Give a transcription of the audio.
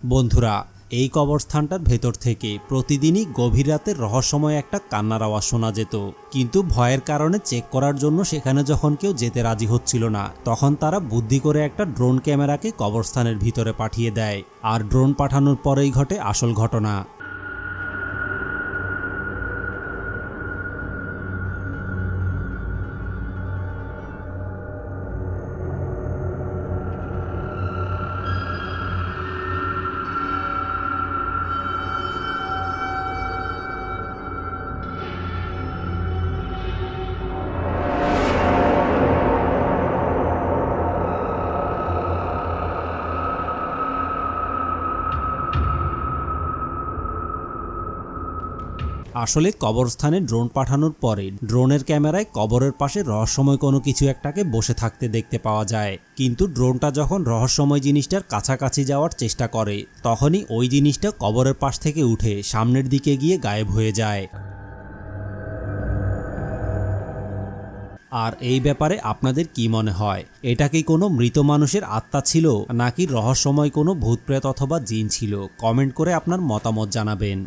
বন্ধুরা, এই কবরস্থানটার ভেতর থেকে প্রতিদিনই গভীর রাতে রহস্যময় একটা কান্নার আওয়াজ শোনা যেত। কিন্তু ভয়ের কারণে চেক করার জন্য সেখানে যখন কেউ যেতে রাজি হচ্ছিল না, তখন তারা বুদ্ধি করে একটা ড্রোন ক্যামেরাকে কবরস্থানের ভিতরে পাঠিয়ে দেয়। আর ড্রোন পাঠানোর পরেই ঘটে আসল ঘটনা। আসলে কবরস্থানে ড্রোন পাঠানোর পরে ড্রোনের ক্যামেরায় কবরের পাশে রহস্যময় কোনো কিছু একটাকে বসে থাকতে দেখতে পাওয়া যায়। কিন্তু ড্রোনটা যখন রহস্যময় জিনিসটার কাছাকাছি যাওয়ার চেষ্টা করে, তখনই ওই জিনিসটা কবরের পাশ থেকে উঠে সামনের দিকে গিয়ে গায়েব হয়ে যায়। আর এই ব্যাপারে আপনাদের কি মনে হয়? এটা কি কোনো মৃত মানুষের আত্মা ছিল, নাকি রহস্যময় কোনো ভূতপ্রেত অথবা জিন ছিল? কমেন্ট করে আপনার মতামত জানাবেন।